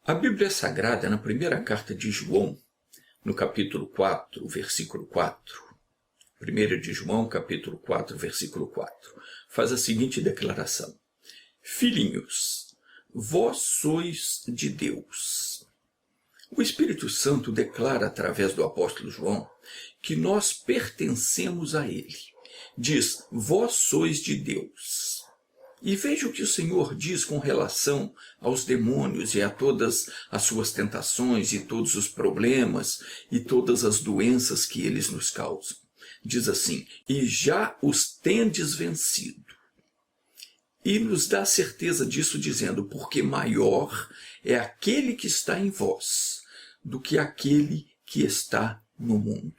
A Bíblia Sagrada, na primeira carta de João, no capítulo 4, versículo 4, 1 de João, capítulo 4, versículo 4, faz a seguinte declaração: Filhinhos, vós sois de Deus. O Espírito Santo declara através do apóstolo João que nós pertencemos a ele. Diz, vós sois de Deus. E veja o que o Senhor diz com relação aos demônios e a todas as suas tentações e todos os problemas e todas as doenças que eles nos causam. Diz assim, e já os tendes vencido. E nos dá certeza disso dizendo, porque maior é aquele que está em vós do que aquele que está no mundo.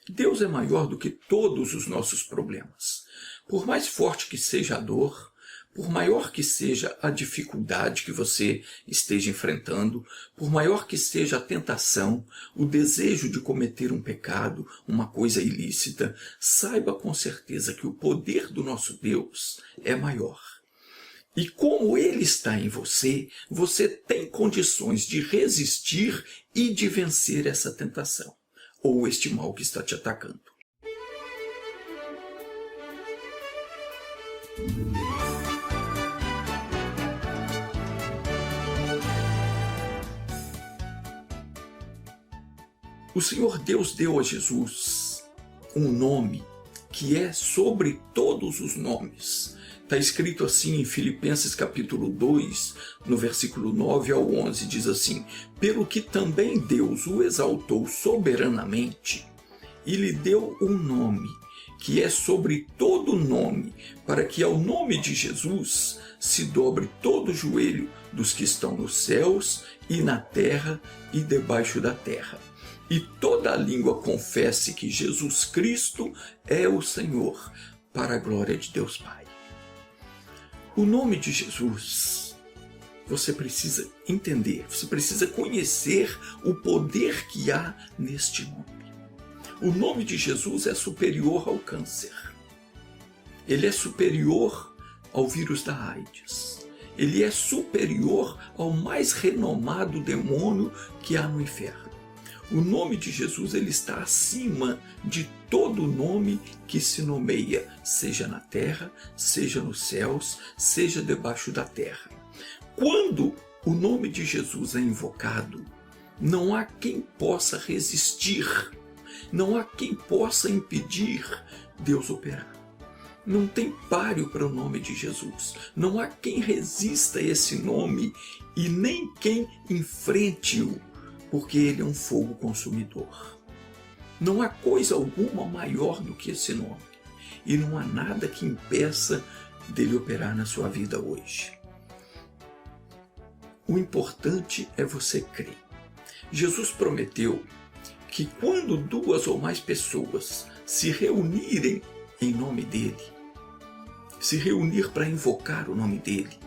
Deus é maior do que todos os nossos problemas. Por mais forte que seja a dor, por maior que seja a dificuldade que você esteja enfrentando, por maior que seja a tentação, o desejo de cometer um pecado, uma coisa ilícita, saiba com certeza que o poder do nosso Deus é maior. E como Ele está em você, você tem condições de resistir e de vencer essa tentação, ou este mal que está te atacando. O Senhor Deus deu a Jesus um nome que é sobre todos os nomes. Está escrito assim em Filipenses capítulo 2, no versículo 9 ao 11, diz assim, pelo que também Deus o exaltou soberanamente e lhe deu um nome, que é sobre todo nome, para que ao nome de Jesus se dobre todo o joelho dos que estão nos céus e na terra e debaixo da terra. E toda a língua confesse que Jesus Cristo é o Senhor, para a glória de Deus Pai. O nome de Jesus, você precisa entender, você precisa conhecer o poder que há neste nome. O nome de Jesus é superior ao câncer. Ele é superior ao vírus da AIDS. Ele é superior ao mais renomado demônio que há no inferno. O nome de Jesus ele está acima de todo nome que se nomeia, seja na terra, seja nos céus, seja debaixo da terra. Quando o nome de Jesus é invocado, não há quem possa resistir, não há quem possa impedir Deus operar. Não tem páreo para o nome de Jesus. Não há quem resista a esse nome e nem quem enfrente-o, porque ele é um fogo consumidor. Não há coisa alguma maior do que esse nome. E não há nada que impeça dele operar na sua vida hoje. O importante é você crer. Jesus prometeu que quando duas ou mais pessoas se reunirem em nome dele, se reunir para invocar o nome dele,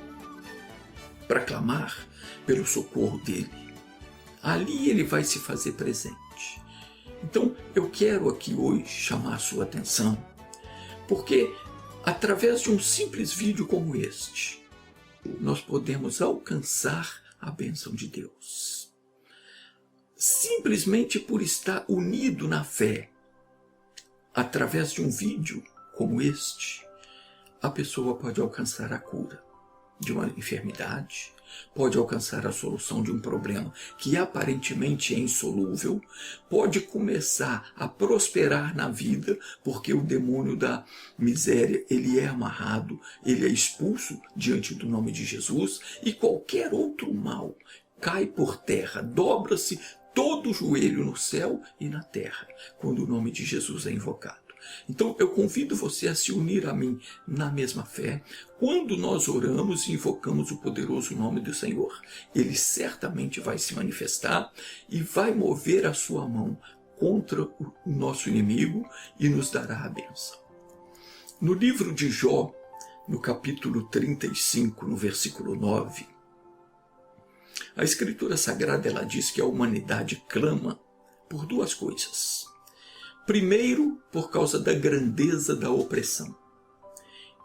para clamar pelo socorro dele, ali ele vai se fazer presente. Então eu quero aqui hoje chamar a sua atenção, porque através de um simples vídeo como este, nós podemos alcançar a bênção de Deus. Simplesmente por estar unido na fé, através de um vídeo como este, a pessoa pode alcançar a cura de uma enfermidade, pode alcançar a solução de um problema que aparentemente é insolúvel, pode começar a prosperar na vida, porque o demônio da miséria, ele é amarrado, ele é expulso diante do nome de Jesus, e qualquer outro mal cai por terra, dobra-se todo o joelho no céu e na terra, quando o nome de Jesus é invocado. Então eu convido você a se unir a mim na mesma fé. Quando nós oramos e invocamos o poderoso nome do Senhor, Ele certamente vai se manifestar e vai mover a sua mão contra o nosso inimigo e nos dará a bênção. No livro de Jó, no capítulo 35, no versículo 9, a Escritura Sagrada ela diz que a humanidade clama por duas coisas. Primeiro, por causa da grandeza da opressão.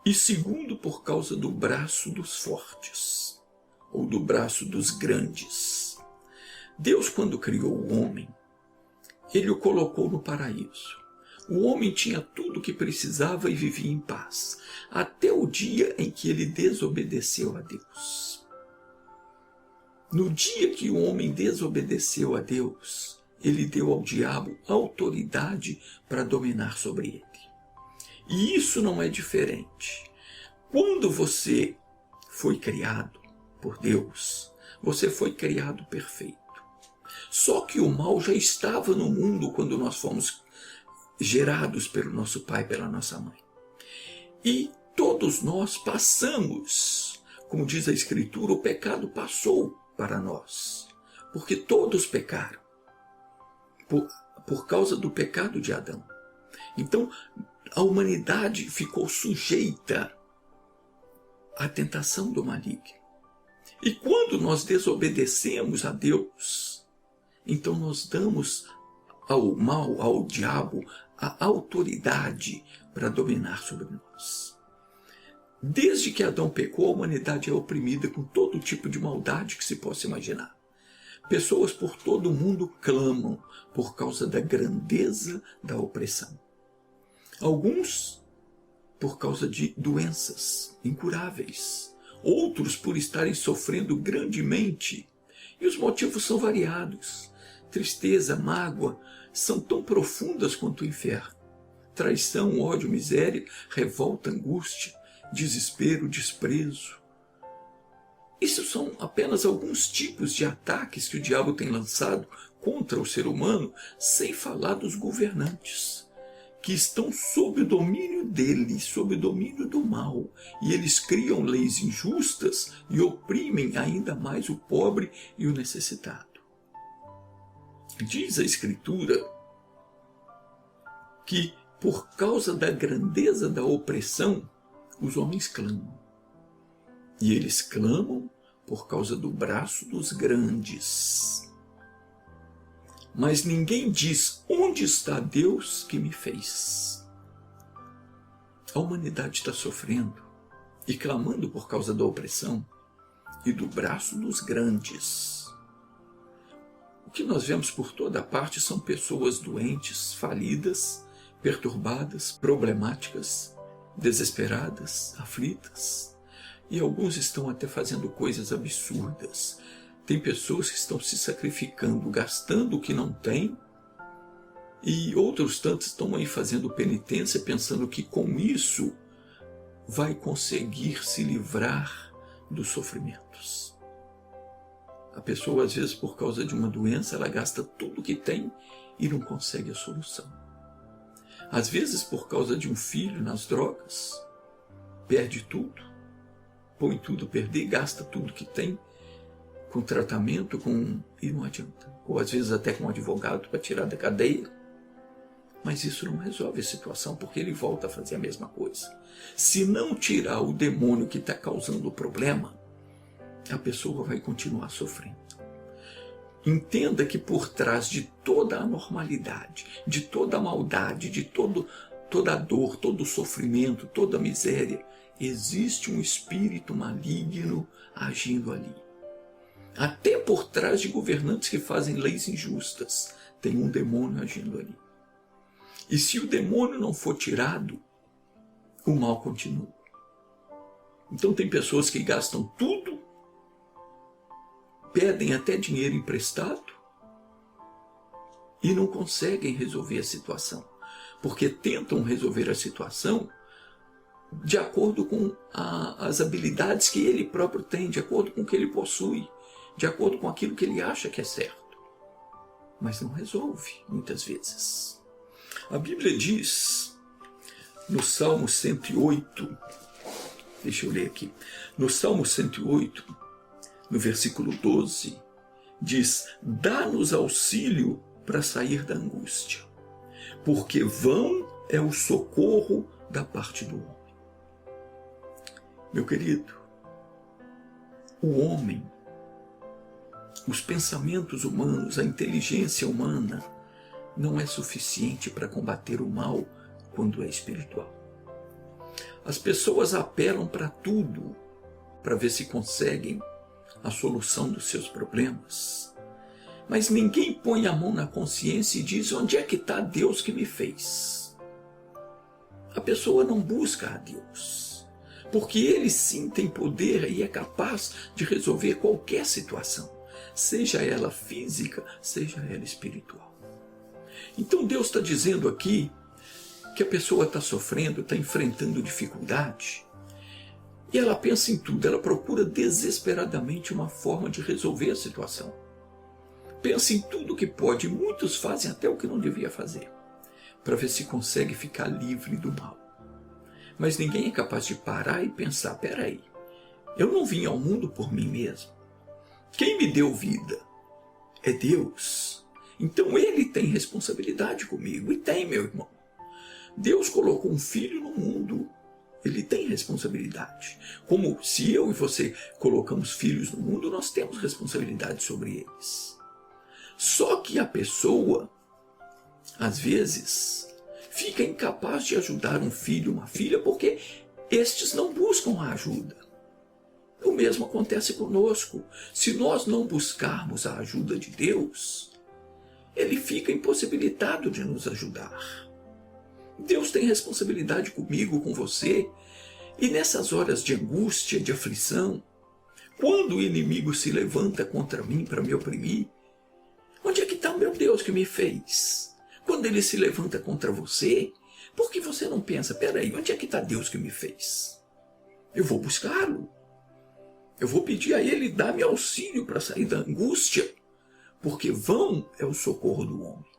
E segundo, por causa do braço dos fortes. ou do braço dos grandes. Deus, quando criou o homem, ele o colocou no paraíso. O homem tinha tudo o que precisava e vivia em paz, até o dia em que ele desobedeceu a Deus. No dia que o homem desobedeceu a Deus, ele deu ao diabo autoridade para dominar sobre ele. E isso não é diferente. Quando você foi criado por Deus, você foi criado perfeito. Só que o mal já estava no mundo quando nós fomos gerados pelo nosso pai, pela nossa mãe. E todos nós passamos, como diz a Escritura, o pecado passou para nós, porque todos pecaram, por causa do pecado de Adão. Então, a humanidade ficou sujeita à tentação do maligno. E quando nós desobedecemos a Deus, então nós damos ao mal, ao diabo, a autoridade para dominar sobre nós. Desde que Adão pecou, a humanidade é oprimida com todo tipo de maldade que se possa imaginar. Pessoas por todo o mundo clamam por causa da grandeza da opressão. Alguns por causa de doenças incuráveis, outros por estarem sofrendo grandemente. E os motivos são variados. Tristeza, mágoa, são tão profundas quanto o inferno. Traição, ódio, miséria, revolta, angústia, desespero, desprezo. Isso são apenas alguns tipos de ataques que o diabo tem lançado contra o ser humano, sem falar dos governantes, que estão sob o domínio dele, sob o domínio do mal. E eles criam leis injustas e oprimem ainda mais o pobre e o necessitado. Diz a Escritura que, por causa da grandeza da opressão, os homens clamam. E eles clamam por causa do braço dos grandes. Mas ninguém diz: onde está Deus que me fez? A humanidade está sofrendo e clamando por causa da opressão e do braço dos grandes. O que nós vemos por toda parte são pessoas doentes, falidas, perturbadas, problemáticas, desesperadas, aflitas. E alguns estão até fazendo coisas absurdas. Tem pessoas que estão se sacrificando, gastando o que não têm, e outros tantos estão aí fazendo penitência, pensando que com isso vai conseguir se livrar dos sofrimentos. A pessoa, às vezes, por causa de uma doença, ela gasta tudo o que tem e não consegue a solução. Às vezes, por causa de um filho nas drogas, perde tudo, põe tudo a perder, gasta tudo que tem, com tratamento, e não adianta. Ou às vezes até com um advogado para tirar da cadeia. Mas isso não resolve a situação, porque ele volta a fazer a mesma coisa. Se não tirar o demônio que está causando o problema, a pessoa vai continuar sofrendo. Entenda que por trás de toda a anormalidade, de toda a maldade, de toda a dor, todo o sofrimento, toda a miséria, existe um espírito maligno agindo ali. Até por trás de governantes que fazem leis injustas, tem um demônio agindo ali. E se o demônio não for tirado, o mal continua. Então tem pessoas que gastam tudo, pedem até dinheiro emprestado e não conseguem resolver a situação, porque tentam resolver a situação de acordo com as habilidades que ele próprio tem, de acordo com o que ele possui, de acordo com aquilo que ele acha que é certo. Mas não resolve, muitas vezes. A Bíblia diz, no Salmo 108, deixa eu ler aqui, no Salmo 108, no versículo 12, diz: dá-nos auxílio para sair da angústia, porque vão é o socorro da parte do homem. Meu querido, o homem, os pensamentos humanos, a inteligência humana não é suficiente para combater o mal quando é espiritual. As pessoas apelam para tudo para ver se conseguem a solução dos seus problemas. Mas ninguém põe a mão na consciência e diz: onde é que está Deus que me fez? A pessoa não busca a Deus, porque Ele sim tem poder e é capaz de resolver qualquer situação, seja ela física, seja ela espiritual. Então Deus está dizendo aqui que a pessoa está sofrendo, está enfrentando dificuldade, e ela pensa em tudo, ela procura desesperadamente uma forma de resolver a situação. Pensa em tudo que pode, muitos fazem até o que não devia fazer, para ver se consegue ficar livre do mal. Mas ninguém é capaz de parar e pensar: peraí, eu não vim ao mundo por mim mesmo. Quem me deu vida é Deus. Então Ele tem responsabilidade comigo, e tem, meu irmão. Deus colocou um filho no mundo, Ele tem responsabilidade. Como se eu e você colocamos filhos no mundo, nós temos responsabilidade sobre eles. Só que a pessoa, às vezes, fica incapaz de ajudar um filho, uma filha, porque estes não buscam a ajuda. O mesmo acontece conosco. Se nós não buscarmos a ajuda de Deus, Ele fica impossibilitado de nos ajudar. Deus tem responsabilidade comigo, com você, e nessas horas de angústia, de aflição, quando o inimigo se levanta contra mim para me oprimir, onde é que está o meu Deus que me fez? Quando ele se levanta contra você, por que você não pensa: peraí, onde é que está Deus que me fez? Eu vou buscá-lo. Eu vou pedir a Ele dar-me auxílio para sair da angústia, porque vão é o socorro do homem.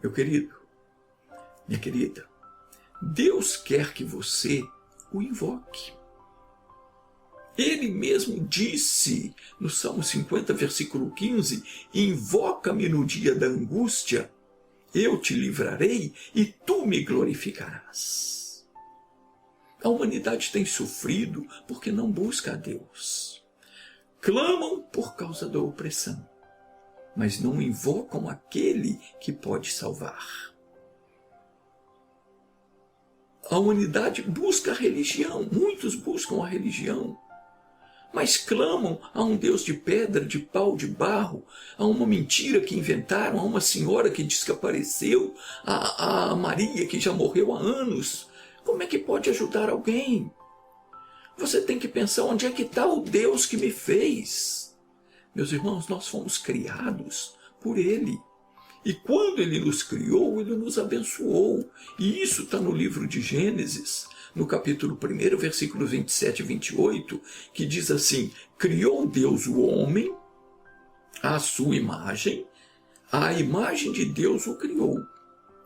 Meu querido, minha querida, Deus quer que você o invoque. Ele mesmo disse no Salmo 50, versículo 15: invoca-me no dia da angústia, eu te livrarei e tu me glorificarás. A humanidade tem sofrido porque não busca a Deus. Clamam por causa da opressão, mas não invocam aquele que pode salvar. A humanidade busca a religião, muitos buscam a religião, mas clamam a um Deus de pedra, de pau, de barro, a uma mentira que inventaram, a uma senhora que diz que apareceu, a Maria que já morreu há anos. Como é que pode ajudar alguém? Você tem que pensar: onde é que está o Deus que me fez? Meus irmãos, nós fomos criados por Ele. E quando Ele nos criou, Ele nos abençoou. E isso está no livro de Gênesis, no capítulo 1, versículos 27 e 28, que diz assim: criou Deus o homem à sua imagem, à imagem de Deus o criou.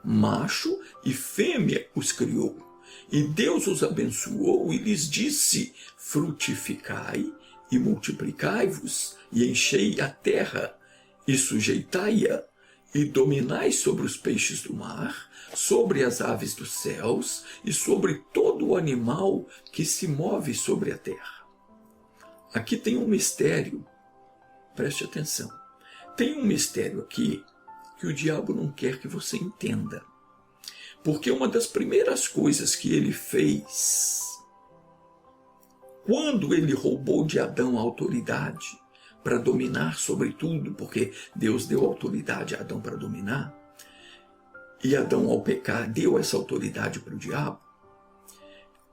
Macho e fêmea os criou. E Deus os abençoou e lhes disse: frutificai e multiplicai-vos, e enchei a terra, e sujeitai-a, e dominai sobre os peixes do mar, sobre as aves dos céus, e sobre todo o animal que se move sobre a terra. Aqui tem um mistério, preste atenção. Tem um mistério aqui que o diabo não quer que você entenda. Porque uma das primeiras coisas que ele fez, quando ele roubou de Adão a autoridade para dominar sobre tudo, porque Deus deu autoridade a Adão para dominar, e Adão, ao pecar, deu essa autoridade para o diabo,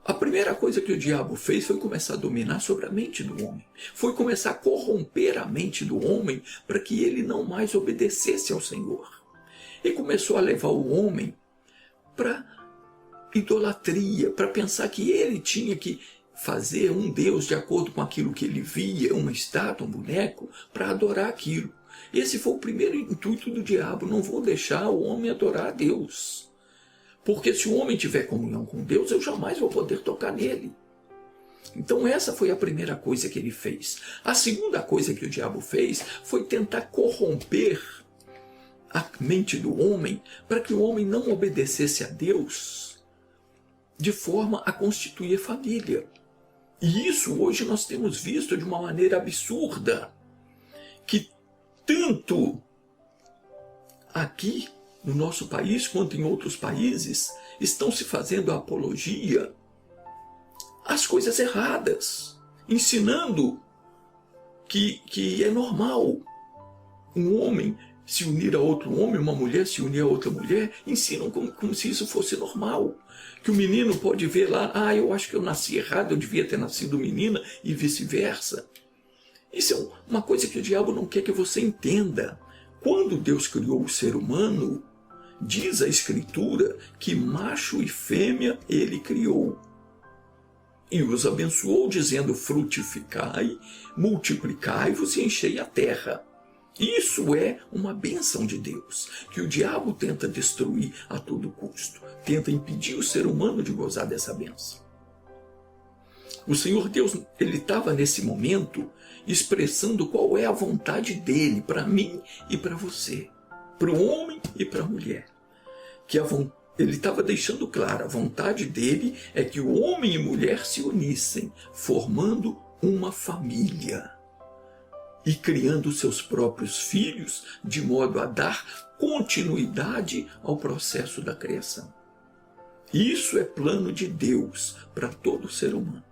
a primeira coisa que o diabo fez foi começar a dominar sobre a mente do homem. Foi começar a corromper a mente do homem para que ele não mais obedecesse ao Senhor. E começou a levar o homem para idolatria, para pensar que ele tinha que fazer um Deus de acordo com aquilo que ele via, uma estátua, um boneco, para adorar aquilo. Esse foi o primeiro intuito do diabo: não vou deixar o homem adorar a Deus. Porque se o homem tiver comunhão com Deus, eu jamais vou poder tocar nele. Então essa foi a primeira coisa que ele fez. A segunda coisa que o diabo fez foi tentar corromper a mente do homem para que o homem não obedecesse a Deus de forma a constituir família. E isso hoje nós temos visto de uma maneira absurda, que tanto aqui no nosso país quanto em outros países estão se fazendo a apologia às coisas erradas, ensinando que é normal um homem se unir a outro homem, uma mulher se unir a outra mulher, ensinam como se isso fosse normal. Que o menino pode ver lá, eu acho que eu nasci errado, eu devia ter nascido menina, e vice-versa. Isso é uma coisa que o diabo não quer que você entenda. Quando Deus criou o ser humano, diz a Escritura que macho e fêmea ele criou. E os abençoou, dizendo: frutificai, multiplicai-vos e enchei a terra. Isso é uma bênção de Deus, que o diabo tenta destruir a todo custo, tenta impedir o ser humano de gozar dessa bênção. O Senhor Deus, ele estava nesse momento expressando qual é a vontade dele para mim e para você, para o homem e para a mulher. Ele estava deixando claro, a vontade dele é que o homem e mulher se unissem, formando uma família e criando seus próprios filhos, de modo a dar continuidade ao processo da criação. Isso é plano de Deus para todo ser humano.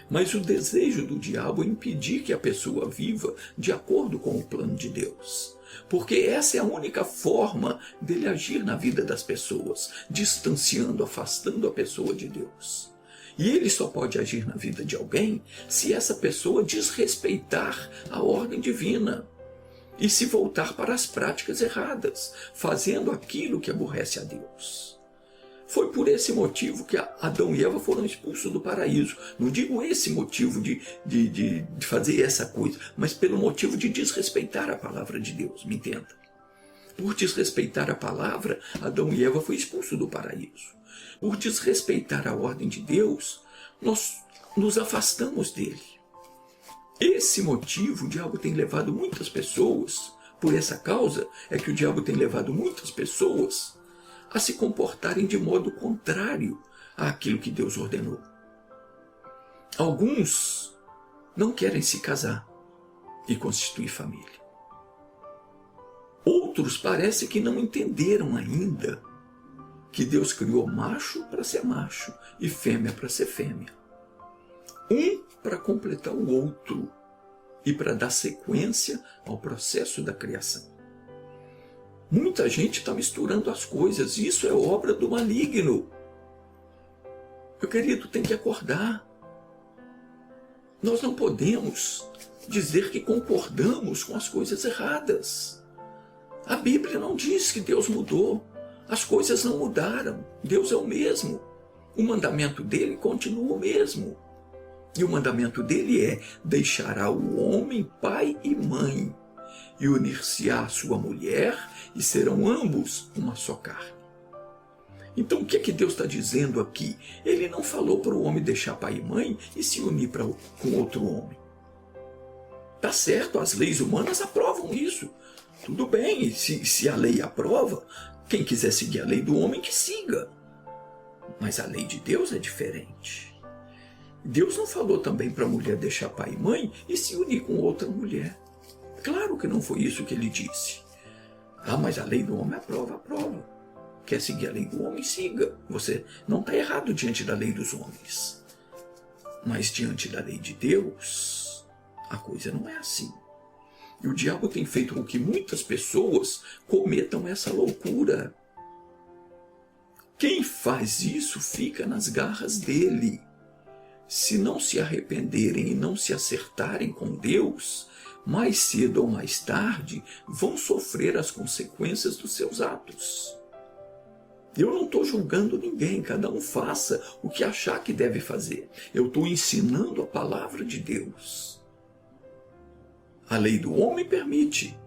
Mas o desejo do diabo é impedir que a pessoa viva de acordo com o plano de Deus. Porque essa é a única forma dele agir na vida das pessoas, distanciando, afastando a pessoa de Deus. E ele só pode agir na vida de alguém se essa pessoa desrespeitar a ordem divina e se voltar para as práticas erradas, fazendo aquilo que aborrece a Deus. Foi por esse motivo que Adão e Eva foram expulsos do paraíso. Não digo esse motivo de fazer essa coisa, mas pelo motivo de desrespeitar a palavra de Deus, me entenda. Por desrespeitar a palavra, Adão e Eva foram expulsos do paraíso. Por desrespeitar a ordem de Deus, nós nos afastamos dele. Esse motivo o diabo tem levado muitas pessoas, por essa causa é que o diabo tem levado muitas pessoas a se comportarem de modo contrário àquilo que Deus ordenou. Alguns não querem se casar e constituir família. Outros parece que não entenderam ainda que Deus criou macho para ser macho e fêmea para ser fêmea. Um para completar o outro e para dar sequência ao processo da criação. Muita gente está misturando as coisas, isso é obra do maligno. Meu querido, tem que acordar. Nós não podemos dizer que concordamos com as coisas erradas. A Bíblia não diz que Deus mudou. As coisas não mudaram. Deus é o mesmo. O mandamento dele continua o mesmo. E o mandamento dele é: deixará o homem pai e mãe e unir-se à sua mulher, e serão ambos uma só carne. Então o que é que Deus está dizendo aqui? Ele não falou para o homem deixar pai e mãe e se unir com outro homem. Tá certo, as leis humanas aprovam isso. Tudo bem, se a lei aprova, quem quiser seguir a lei do homem que siga. Mas a lei de Deus é diferente. Deus não falou também para a mulher deixar pai e mãe e se unir com outra mulher. Claro que não foi isso que ele disse. Mas a lei do homem aprova. Quer seguir a lei do homem? Siga. Você não está errado diante da lei dos homens. Mas diante da lei de Deus, a coisa não é assim. E o diabo tem feito com que muitas pessoas cometam essa loucura. Quem faz isso fica nas garras dele. Se não se arrependerem e não se acertarem com Deus, mais cedo ou mais tarde vão sofrer as consequências dos seus atos. Eu não estou julgando ninguém, cada um faça o que achar que deve fazer. Eu estou ensinando a palavra de Deus. A lei do homem permite.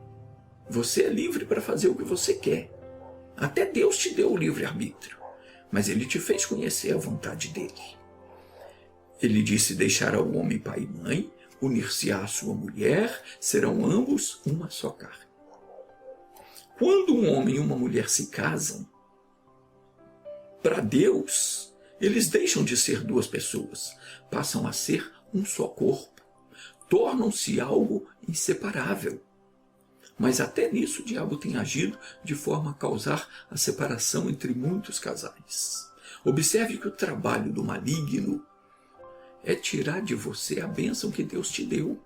Você é livre para fazer o que você quer. Até Deus te deu o livre-arbítrio, mas ele te fez conhecer a vontade dele. Ele disse: deixará o homem pai e mãe, unir-se-á à sua mulher, serão ambos uma só carne. Quando um homem e uma mulher se casam, para Deus, eles deixam de ser duas pessoas, passam a ser um só corpo, tornam-se algo inseparável. Mas até nisso o diabo tem agido de forma a causar a separação entre muitos casais. Observe que o trabalho do maligno é tirar de você a bênção que Deus te deu.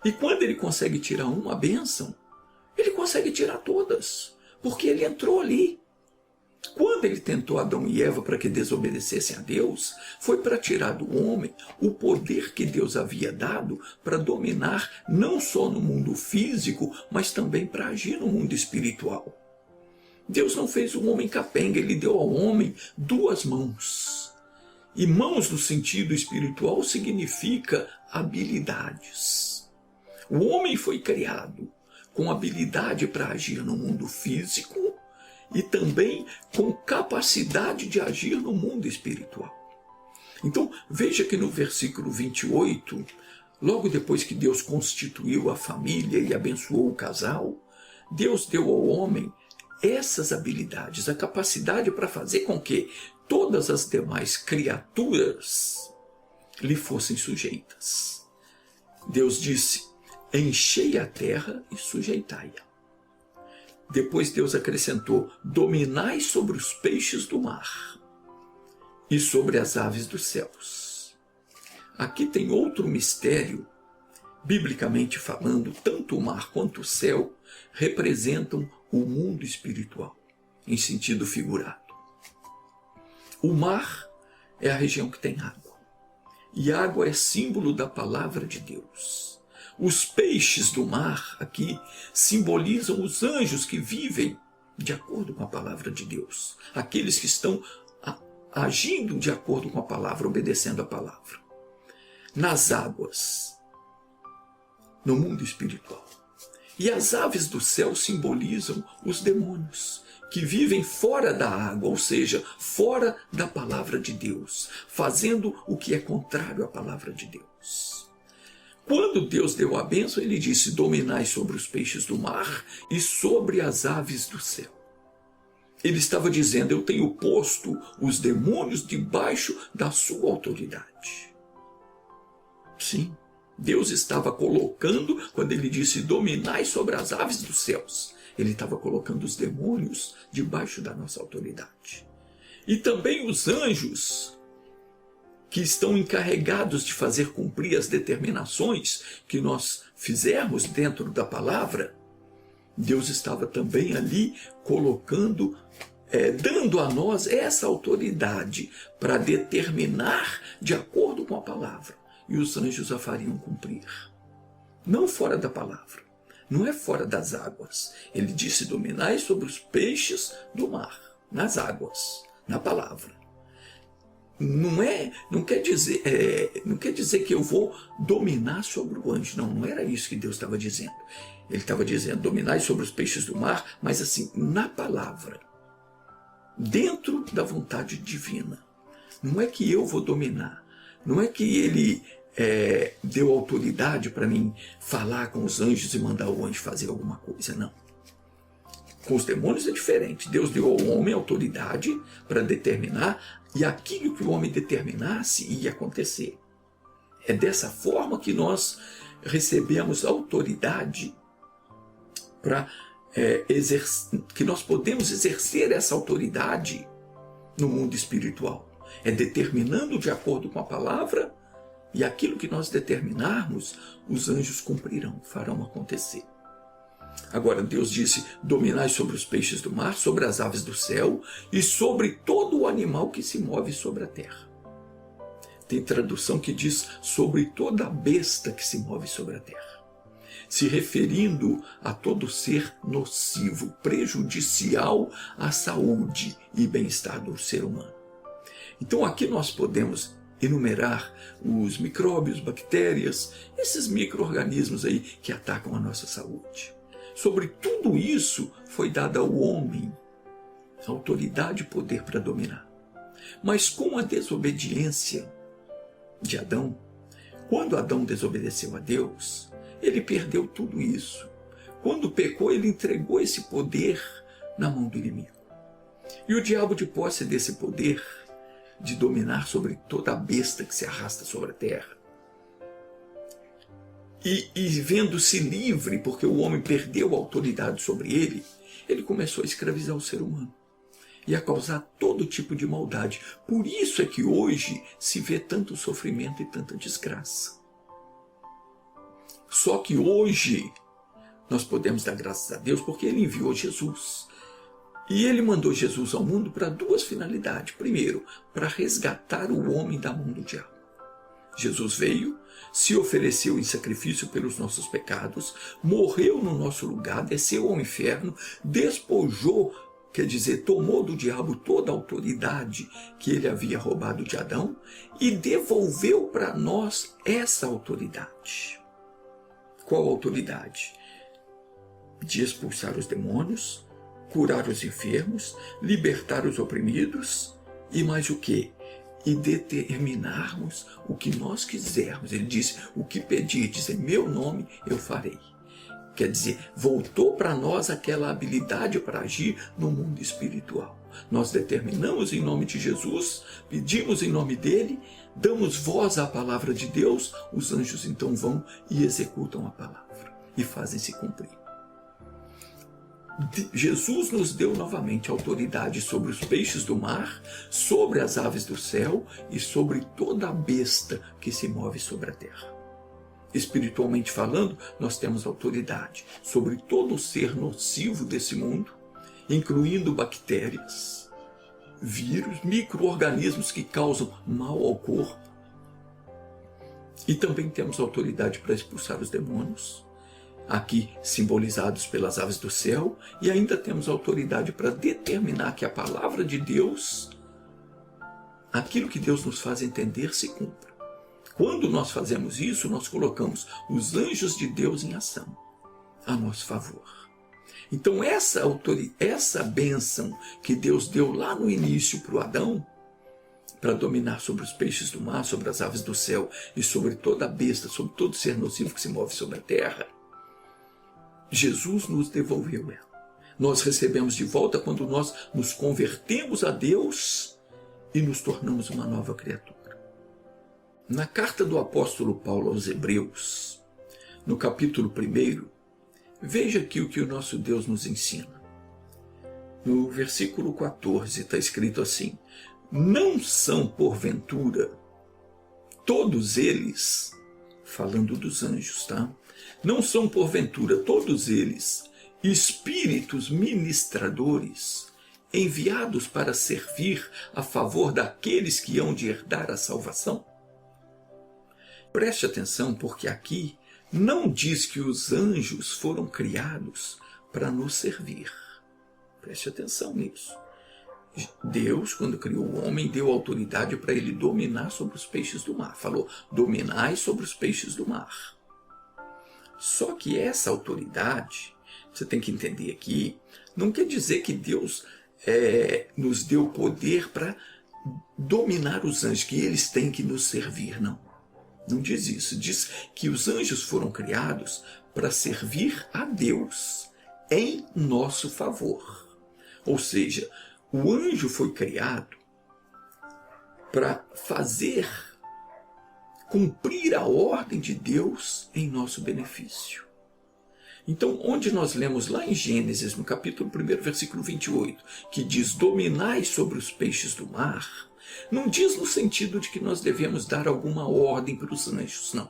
E quando ele consegue tirar uma bênção, ele consegue tirar todas, porque ele entrou ali. Quando ele tentou Adão e Eva para que desobedecessem a Deus, foi para tirar do homem o poder que Deus havia dado para dominar não só no mundo físico, mas também para agir no mundo espiritual. Deus não fez o homem capenga, ele deu ao homem duas mãos. E mãos no sentido espiritual significa habilidades. O homem foi criado com habilidade para agir no mundo físico e também com capacidade de agir no mundo espiritual. Então, veja que no versículo 28, logo depois que Deus constituiu a família e abençoou o casal, Deus deu ao homem essas habilidades, a capacidade para fazer com que todas as demais criaturas lhe fossem sujeitas. Deus disse: enchei a terra e sujeitai-a. Depois Deus acrescentou: dominai sobre os peixes do mar e sobre as aves dos céus. Aqui tem outro mistério. Biblicamente falando, tanto o mar quanto o céu representam o mundo espiritual, em sentido figurado. O mar é a região que tem água, e água é símbolo da palavra de Deus. Os peixes do mar aqui simbolizam os anjos que vivem de acordo com a palavra de Deus, aqueles que estão agindo de acordo com a palavra, obedecendo a palavra. Nas águas, no mundo espiritual. E as aves do céu simbolizam os demônios, que vivem fora da água, ou seja, fora da palavra de Deus, fazendo o que é contrário à palavra de Deus. Quando Deus deu a bênção, ele disse: dominai sobre os peixes do mar e sobre as aves do céu. Ele estava dizendo: eu tenho posto os demônios debaixo da sua autoridade. Sim, Deus estava colocando, quando ele disse dominai sobre as aves dos céus, ele estava colocando os demônios debaixo da nossa autoridade. E também os anjos, que estão encarregados de fazer cumprir as determinações que nós fizermos dentro da palavra, Deus estava também ali colocando, dando a nós essa autoridade para determinar de acordo com a palavra. E os anjos a fariam cumprir. Não fora da palavra, não é fora das águas. Ele disse: dominai sobre os peixes do mar, nas águas, na palavra. Não quer dizer que eu vou dominar sobre o anjo. Não era isso que Deus estava dizendo. Ele estava dizendo: dominai sobre os peixes do mar, mas assim, na palavra, dentro da vontade divina. Não é que eu vou dominar, não é que ele deu autoridade para mim falar com os anjos e mandar o anjo fazer alguma coisa, não. Com os demônios é diferente. Deus deu ao homem autoridade para determinar, e aquilo que o homem determinasse ia acontecer. É dessa forma que nós recebemos autoridade para que nós podemos exercer essa autoridade no mundo espiritual. É determinando de acordo com a palavra, e aquilo que nós determinarmos, os anjos cumprirão, farão acontecer. Agora Deus disse: dominai sobre os peixes do mar, sobre as aves do céu e sobre todo o animal que se move sobre a terra. Tem tradução que diz: sobre toda a besta que se move sobre a terra, se referindo a todo ser nocivo, prejudicial à saúde e bem-estar do ser humano. Então aqui nós podemos enumerar os micróbios, bactérias, esses micro-organismos aí que atacam a nossa saúde. Sobre tudo isso foi dado ao homem autoridade e poder para dominar. Mas com a desobediência de Adão, quando Adão desobedeceu a Deus, ele perdeu tudo isso. Quando pecou, ele entregou esse poder na mão do inimigo. E o diabo, de posse desse poder de dominar sobre toda a besta que se arrasta sobre a terra, e vendo-se livre, porque o homem perdeu a autoridade sobre ele, ele começou a escravizar o ser humano e a causar todo tipo de maldade. Por isso é que hoje se vê tanto sofrimento e tanta desgraça. Só que hoje nós podemos dar graças a Deus porque Ele enviou Jesus. E Ele mandou Jesus ao mundo para duas finalidades. Primeiro, para resgatar o homem da mão do diabo. Jesus veio, se ofereceu em sacrifício pelos nossos pecados, morreu no nosso lugar, desceu ao inferno, despojou, quer dizer, tomou do diabo toda a autoridade que ele havia roubado de Adão e devolveu para nós essa autoridade. Qual autoridade? De expulsar os demônios, curar os enfermos, libertar os oprimidos e mais o quê? E determinarmos o que nós quisermos. Ele disse, o que pedirdes em meu nome, eu farei. Quer dizer, voltou para nós aquela habilidade para agir no mundo espiritual. Nós determinamos em nome de Jesus, pedimos em nome dele, damos voz à palavra de Deus, os anjos então vão e executam a palavra e fazem se cumprir. Jesus nos deu novamente autoridade sobre os peixes do mar, sobre as aves do céu e sobre toda a besta que se move sobre a terra. Espiritualmente falando, nós temos autoridade sobre todo o ser nocivo desse mundo, incluindo bactérias, vírus, micro-organismos que causam mal ao corpo. E também temos autoridade para expulsar os demônios, aqui simbolizados pelas aves do céu, e ainda temos autoridade para determinar que a palavra de Deus, aquilo que Deus nos faz entender, se cumpra. Quando nós fazemos isso, nós colocamos os anjos de Deus em ação, a nosso favor. Então essa bênção que Deus deu lá no início para o Adão, para dominar sobre os peixes do mar, sobre as aves do céu e sobre toda a besta, sobre todo ser nocivo que se move sobre a terra, Jesus nos devolveu ela. Nós recebemos de volta quando nós nos convertemos a Deus e nos tornamos uma nova criatura. Na carta do apóstolo Paulo aos Hebreus, no capítulo 1, veja aqui o que o nosso Deus nos ensina. No versículo 14 está escrito assim: não são porventura todos eles, falando dos anjos, tá? Não são porventura todos eles espíritos ministradores enviados para servir a favor daqueles que hão de herdar a salvação? Preste atenção, porque aqui não diz que os anjos foram criados para nos servir. Preste atenção nisso. Deus, quando criou o homem, deu autoridade para ele dominar sobre os peixes do mar. Falou, dominai sobre os peixes do mar. Só que essa autoridade, você tem que entender aqui, não quer dizer que Deus nos deu poder para dominar os anjos, que eles têm que nos servir, não. Não diz isso. Diz que os anjos foram criados para servir a Deus em nosso favor. Ou seja, o anjo foi criado para fazer cumprir a ordem de Deus em nosso benefício. Então, onde nós lemos lá em Gênesis, no capítulo 1, versículo 28, que diz, dominai sobre os peixes do mar, não diz no sentido de que nós devemos dar alguma ordem para os anjos, não.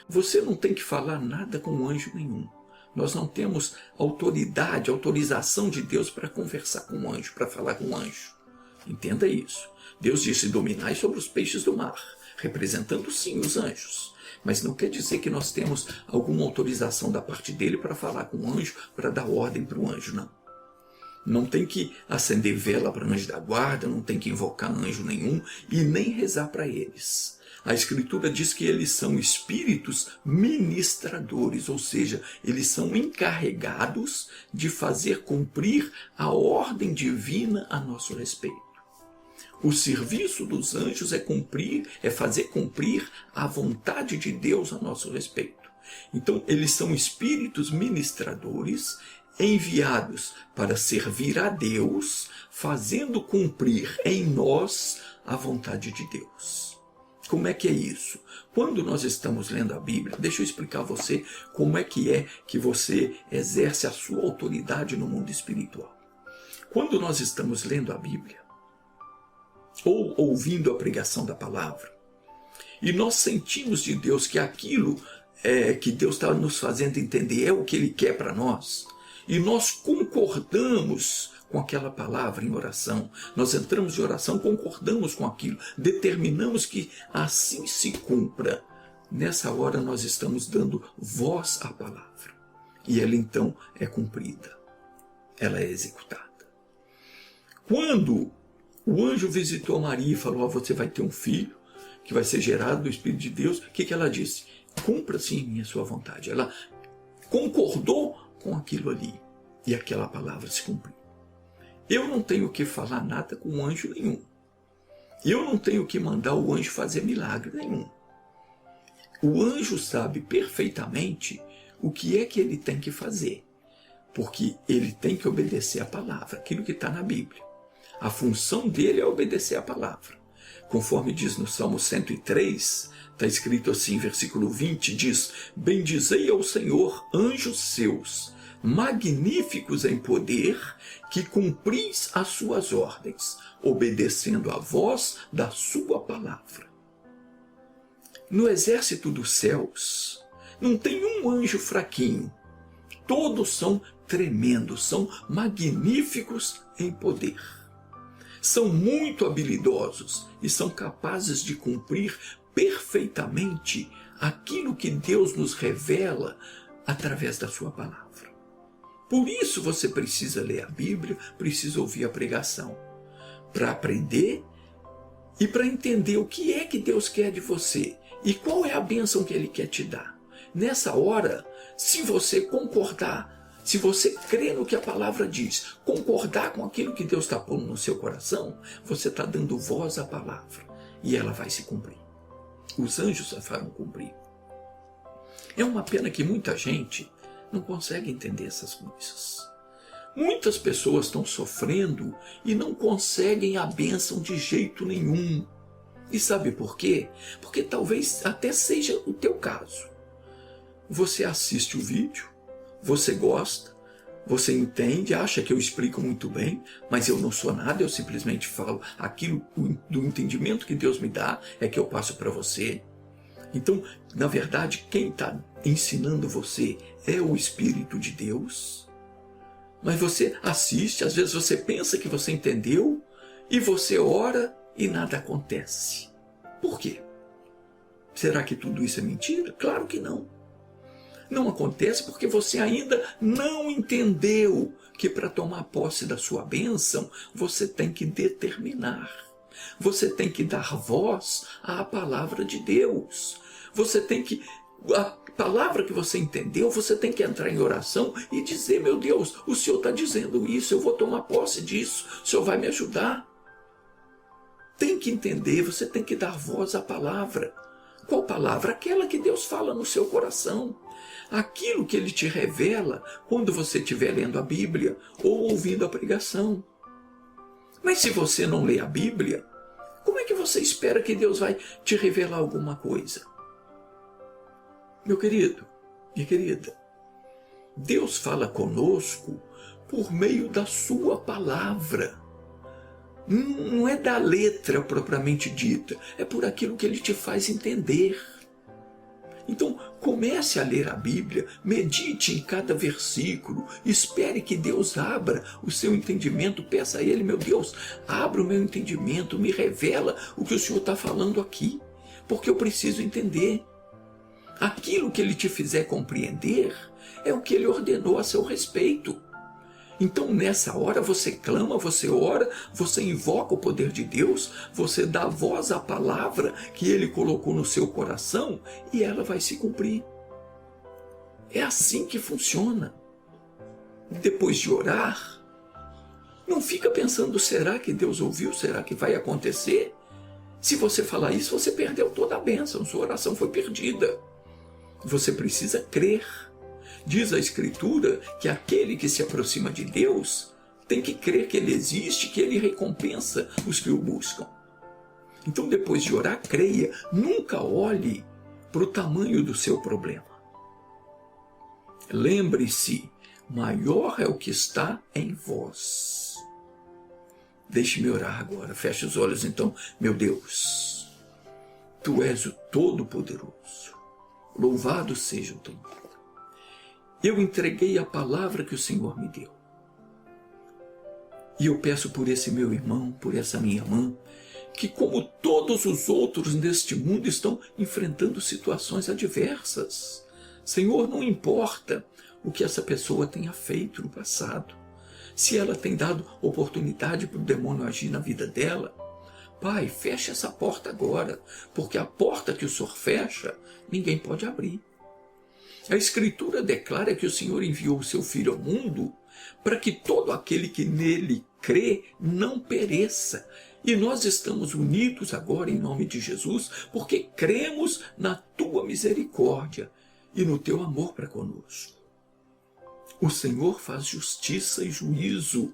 Você não tem que falar nada com anjo nenhum. Nós não temos autorização de Deus para conversar com o anjo, para falar com o anjo. Entenda isso. Deus disse, dominai sobre os peixes do mar, representando sim os anjos. Mas não quer dizer que nós temos alguma autorização da parte dele para falar com o anjo, para dar ordem para o anjo, não. Não tem que acender vela para anjo da guarda, não tem que invocar anjo nenhum e nem rezar para eles. A Escritura diz que eles são espíritos ministradores, ou seja, eles são encarregados de fazer cumprir a ordem divina a nosso respeito. O serviço dos anjos é fazer cumprir a vontade de Deus a nosso respeito. Então, eles são espíritos ministradores enviados para servir a Deus, fazendo cumprir em nós a vontade de Deus. Como é que é isso? Quando nós estamos lendo a Bíblia, deixa eu explicar a você como é que você exerce a sua autoridade no mundo espiritual. Quando nós estamos lendo a Bíblia, ou ouvindo a pregação da palavra, e nós sentimos de Deus que aquilo que Deus está nos fazendo entender, é o que Ele quer para nós, e nós concordamos com aquela palavra em oração, nós entramos em oração, concordamos com aquilo, determinamos que assim se cumpra, nessa hora nós estamos dando voz à palavra, e ela então é cumprida, ela é executada. Quando o anjo visitou Maria e falou, você vai ter um filho, que vai ser gerado do Espírito de Deus, o que ela disse? Cumpra-se em mim a sua vontade. Ela concordou com aquilo ali, e aquela palavra se cumpriu. Eu não tenho que falar nada com anjo nenhum. Eu não tenho que mandar o anjo fazer milagre nenhum. O anjo sabe perfeitamente o que é que ele tem que fazer, porque ele tem que obedecer a palavra, aquilo que está na Bíblia. A função dele é obedecer a palavra. Conforme diz no Salmo 103, está escrito assim, versículo 20, diz, bendizei ao Senhor, anjos seus, magníficos em poder, que cumpris as suas ordens, obedecendo a voz da sua palavra. No exército dos céus, não tem um anjo fraquinho. Todos são tremendos, são magníficos em poder. São muito habilidosos e são capazes de cumprir perfeitamente aquilo que Deus nos revela através da sua palavra. Por isso você precisa ler a Bíblia, precisa ouvir a pregação, para aprender e para entender o que é que Deus quer de você e qual é a bênção que Ele quer te dar. Nessa hora, se você concordar, se você crer no que a palavra diz, concordar com aquilo que Deus está pondo no seu coração, você está dando voz à palavra e ela vai se cumprir. Os anjos a farão cumprir. É uma pena que muita gente não consegue entender essas coisas. Muitas pessoas estão sofrendo e não conseguem a bênção de jeito nenhum. E sabe por quê? Porque talvez até seja o teu caso. Você assiste o vídeo, você gosta, você entende, acha que eu explico muito bem, mas eu não sou nada, eu simplesmente falo aquilo do entendimento que Deus me dá, é que eu passo para você. Então, na verdade, quem está ensinando você é o Espírito de Deus. Mas você assiste, às vezes você pensa que você entendeu, e você ora e nada acontece. Por quê? Será que tudo isso é mentira? Claro que não. Não acontece porque você ainda não entendeu que para tomar posse da sua bênção, você tem que determinar. Você tem que dar voz à palavra de Deus. Você tem que... A palavra que você entendeu, você tem que entrar em oração e dizer, meu Deus, o Senhor está dizendo isso, eu vou tomar posse disso, o Senhor vai me ajudar. Tem que entender, você tem que dar voz à palavra. Qual palavra? Aquela que Deus fala no seu coração. Aquilo que Ele te revela quando você estiver lendo a Bíblia ou ouvindo a pregação. Mas se você não lê a Bíblia, como é que você espera que Deus vai te revelar alguma coisa? Meu querido, minha querida, Deus fala conosco por meio da sua palavra. Não é da letra propriamente dita, é por aquilo que Ele te faz entender. Então, comece a ler a Bíblia, medite em cada versículo, espere que Deus abra o seu entendimento, peça a Ele, meu Deus, abra o meu entendimento, me revela o que o Senhor está falando aqui, porque eu preciso entender. Aquilo que Ele te fizer compreender é o que Ele ordenou a seu respeito. Então nessa hora você clama, você ora, você invoca o poder de Deus, você dá voz à palavra que Ele colocou no seu coração e ela vai se cumprir. É assim que funciona. Depois de orar, não fica pensando, será que Deus ouviu? Será que vai acontecer? Se você falar isso, você perdeu toda a bênção, sua oração foi perdida. Você precisa crer. Diz a Escritura que aquele que se aproxima de Deus tem que crer que Ele existe, que Ele recompensa os que o buscam. Então, depois de orar, creia. Nunca olhe para o tamanho do seu problema. Lembre-se, maior é o que está em vós. Deixe-me orar agora. Feche os olhos então. Meu Deus, Tu és o Todo-Poderoso. Louvado seja o teu nome. Eu entreguei a palavra que o Senhor me deu. E eu peço por esse meu irmão, por essa minha irmã, que como todos os outros neste mundo estão enfrentando situações adversas. Senhor, não importa o que essa pessoa tenha feito no passado, se ela tem dado oportunidade para o demônio agir na vida dela, Pai, fecha essa porta agora, porque a porta que o Senhor fecha, ninguém pode abrir. A Escritura declara que o Senhor enviou o seu Filho ao mundo para que todo aquele que nele crê não pereça. E nós estamos unidos agora em nome de Jesus, porque cremos na tua misericórdia e no teu amor para conosco. O Senhor faz justiça e juízo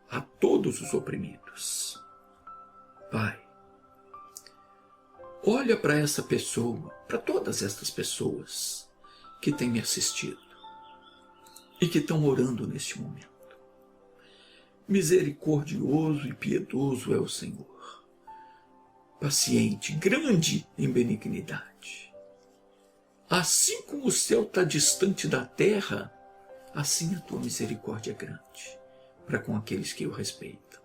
a todos os oprimidos. Pai, olha para essa pessoa, para todas estas pessoas que têm me assistido e que estão orando neste momento. Misericordioso e piedoso é o Senhor, paciente, grande em benignidade. Assim como o céu está distante da terra, assim a tua misericórdia é grande para com aqueles que o respeitam.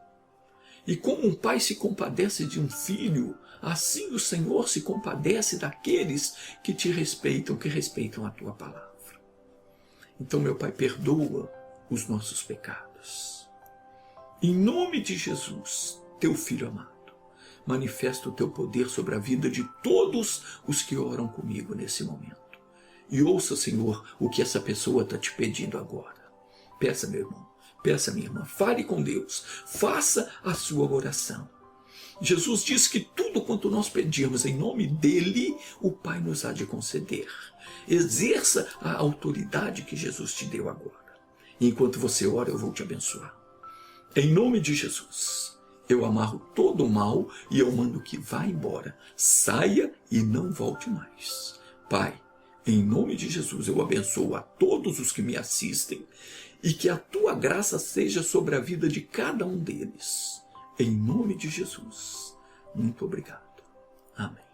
E como um pai se compadece de um filho, assim o Senhor se compadece daqueles que te respeitam, que respeitam a tua palavra. Então, meu Pai, perdoa os nossos pecados. Em nome de Jesus, teu Filho amado, manifesta o teu poder sobre a vida de todos os que oram comigo nesse momento. E ouça, Senhor, o que essa pessoa está te pedindo agora. Peça, meu irmão, peça, minha irmã, fale com Deus, faça a sua oração. Jesus disse que tudo quanto nós pedirmos em nome dele, o Pai nos há de conceder. Exerça a autoridade que Jesus te deu agora. E enquanto você ora, eu vou te abençoar. Em nome de Jesus, eu amarro todo o mal e eu mando que vá embora, saia e não volte mais. Pai, em nome de Jesus, eu abençoo a todos os que me assistem e que a tua graça seja sobre a vida de cada um deles. Em nome de Jesus. Muito obrigado. Amém.